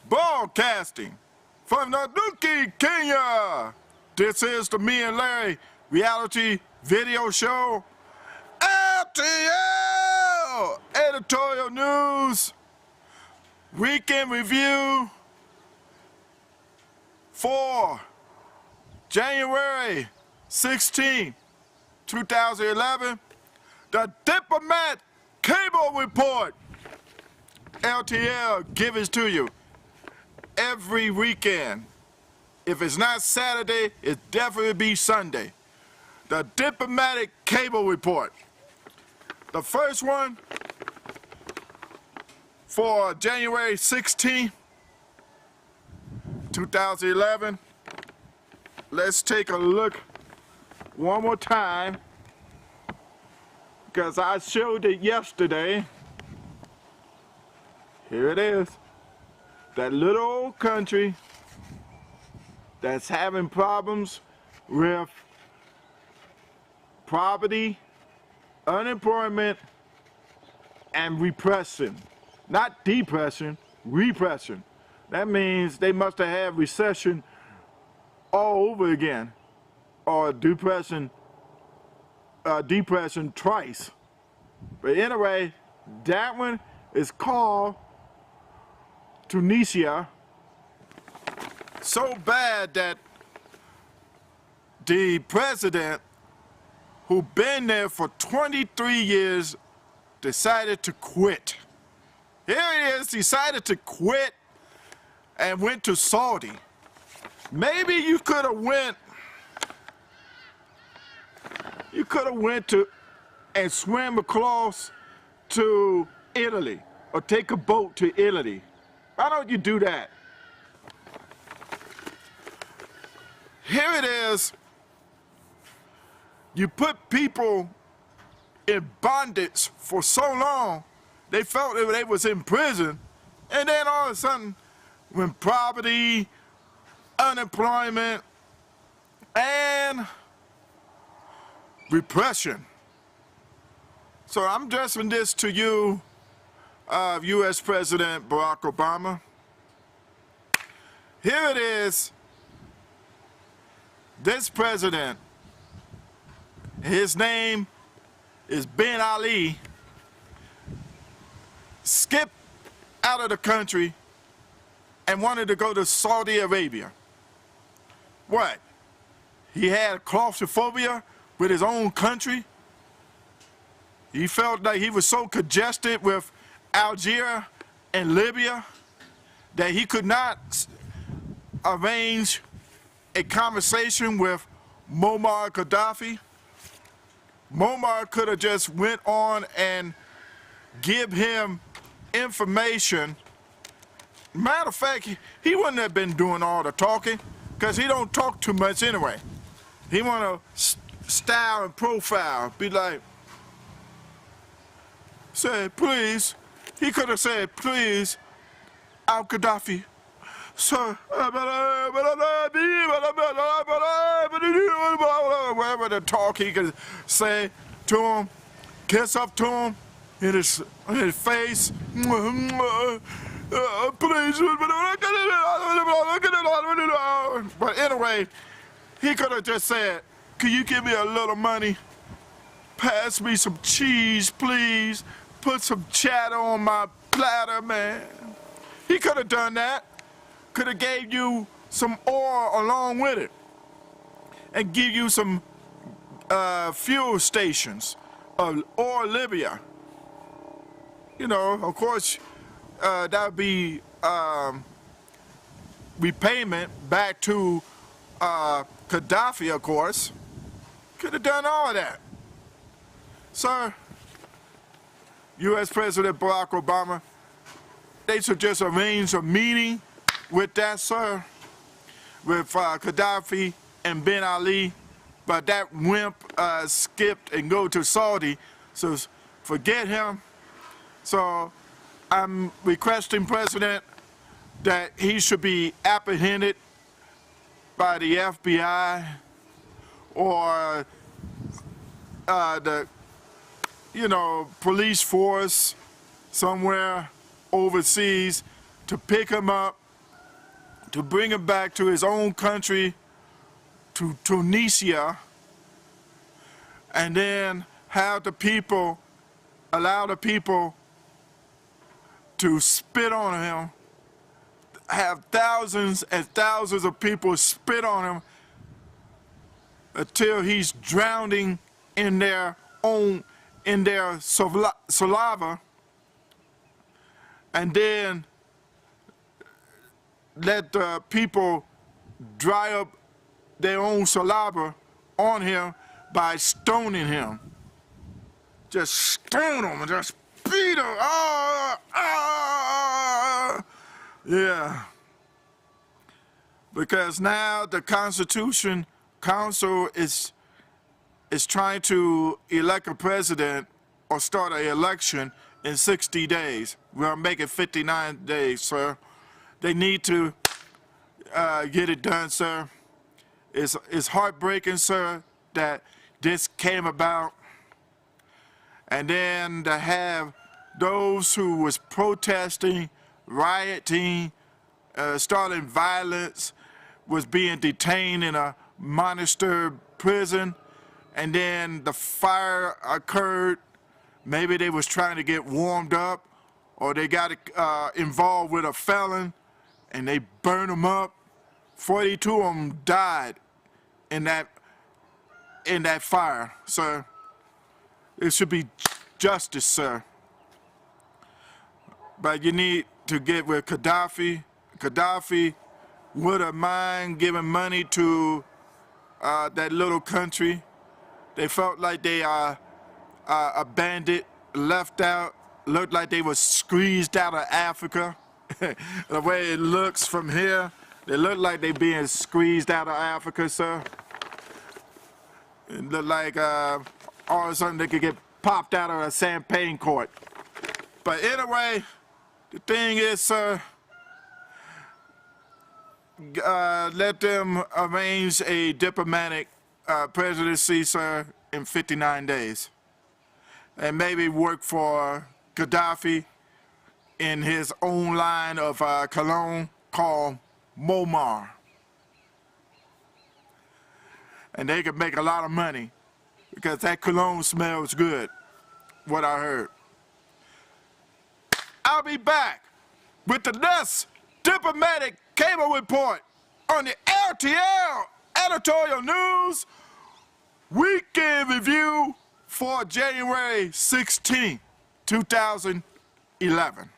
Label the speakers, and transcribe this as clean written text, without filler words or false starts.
Speaker 1: Broadcasting from Nanyuki, Kenya. This is the Me and Larry reality video show. RTL Editorial News Weekend Review for January 16, 2011. The Diplomat Cable Report. LTL gives to you every weekend. If it's not Saturday, it definitely be Sunday. The Diplomatic Cable Report. The first one for January 16, 2011. Let's take a look one more time, because I showed it yesterday. Here it is. That little old country that's having problems with poverty, unemployment, and repression. Not depression, repression. That means they must have had recession all over again, or depression twice. But anyway, that one is called Tunisia. So bad that the president, who been there for 23 years, decided to quit. Here he is, decided to quit and went to Saudi. Maybe you could have went to and swim across to Italy, or take a boat to Italy. Why don't you do that? Here it is. You put people in bondage for so long, they felt that they was in prison, and then all of a sudden, when poverty, unemployment, and repression. So I'm addressing this to you, U.S. President Barack Obama. Here it is. This president, his name is Ben Ali, skipped out of the country and wanted to go to Saudi Arabia. What? He had claustrophobia with his own country? He felt like he was so congested with Algeria and Libya that he could not arrange a conversation with Muammar Gaddafi. Muammar could have just went on and give him information. Matter of fact, he wouldn't have been doing all the talking, because he don't talk too much anyway. He want to style and profile, be like, say, please. He could have said, please, Gaddafi. Sir, whatever the talk he could say to him, kiss up to him in his face, please. But anyway, he could have just said, can you give me a little money? Pass me some cheese, please. Put some cheddar on my platter, man. He could have done that. Could have gave you some oil along with it, and give you some fuel stations or Libya. You know, of course, that would be repayment back to Gaddafi, of course. Could have done all of that. Sir, U.S. President Barack Obama, they should just arrange a meeting with that, sir, with Gaddafi and Ben Ali, but that wimp skipped and go to Saudi, so forget him. So I'm requesting, President, that he should be apprehended by the FBI or the police force somewhere overseas to pick him up to bring him back to his own country, to Tunisia, and then have the people, allow the people to spit on him, have thousands and thousands of people spit on him until he's drowning in their saliva, and then let the people dry up their own saliva on him by stoning him. Just stone him, just beat him. Yeah. Because now the Constitution Council is trying to elect a president or start an election in 60 days. We'll make it 59 days, sir. They need to get it done, sir. It's heartbreaking, sir, that this came about. And then to have those who was protesting, rioting, starting violence, was being detained in a monastery prison, and then the fire occurred. Maybe they was trying to get warmed up, or they got involved with a felon, and they burned them up. 42 of them died in that fire, sir. It should be justice, sir. But you need to get with Gaddafi. Gaddafi would have mind giving money to that little country. They felt like they are abandoned, left out, looked like they were squeezed out of Africa. The way it looks from here, they look like they being squeezed out of Africa, sir. It look like all of a sudden they could get popped out of a champagne court. But anyway, the thing is, sir, let them arrange a diplomatic presidency, sir, in 59 days. And maybe work for Gaddafi in his own line of cologne called Momar. And they could make a lot of money because that cologne smells good, what I heard. I'll be back with the next diplomatic cable report on the LTL Editorial News Weekend Review for January 16, 2011.